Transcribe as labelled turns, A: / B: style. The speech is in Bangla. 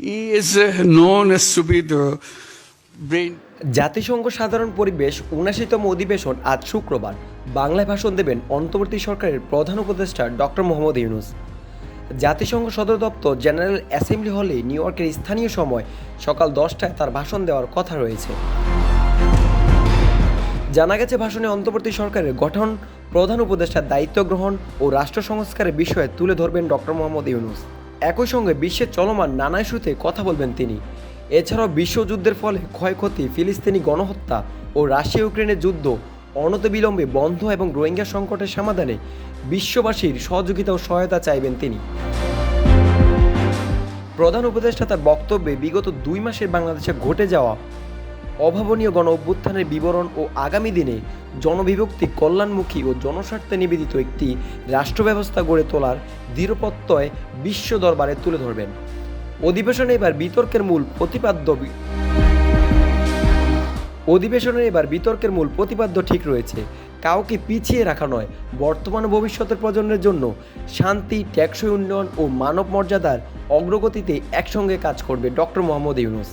A: He is known as to be the brain.
B: জাতিসংঘ সাধারণ পরিবেশ ৭৯তম অধিবেশন আজ শুক্রবার বাংলায় ভাষণ দেবেন অন্তর্বর্তী সরকারের প্রধান উপদেষ্টা ডক্টর মোহাম্মদ ইউনূস। জাতিসংঘ সদর দপ্তর জেনারেল অ্যাসেম্বলি হলে নিউ ইয়র্কের স্থানীয় সময় সকাল 10টায় তার ভাষণ দেওয়ার কথা রয়েছে। জানা গেছে, ভাষণে অন্তর্বর্তী সরকারের গঠন, প্রধান উপদেষ্টার দায়িত্ব গ্রহণ ও রাষ্ট্র সংস্কারের বিষয়ে তুলে ধরবেন ডক্টর মোহাম্মদ ইউনূস। একই সঙ্গে বিশ্বের চলমান নানা ইস্যুতে কথা বলবেন তিনি। এছাড়াও বিশ্বযুদ্ধের ফলে ক্ষয়ক্ষতি, ফিলিস্তিনি গণহত্যা ও রাশিয়া ইউক্রেনের যুদ্ধ অনতিবিলম্বে বন্ধ এবং রোহিঙ্গা সংকটের সমাধানে বিশ্ববাসীর সহযোগিতা ও সহায়তা চাইবেন তিনি। প্রধান উপদেষ্টা তার বক্তব্যে বিগত 2 মাসে বাংলাদেশে ঘটে যাওয়া অভাবনীয় গণ অভ্যুত্থানের বিবরণ ও আগামী দিনে জনবিভক্তি, কল্যাণমুখী ও জনস্বার্থে নিবেদিত একটি রাষ্ট্র ব্যবস্থা গড়ে তোলার দৃঢ়প্রত্যয় বিশ্ব দরবারে তুলে ধরবেন। অধিবেশনে এবার বিতর্কের মূল প্রতিপাদ্য ঠিক রয়েছে। কাউকে পিছিয়ে রাখা নয়, বর্তমান ও ভবিষ্যতের প্রজন্মের জন্য শান্তি, টেকসই উন্নয়ন ও মানব মর্যাদার অগ্রগতিতে একসঙ্গে কাজ করবে ডক্টর মোহাম্মদ ইউনূস।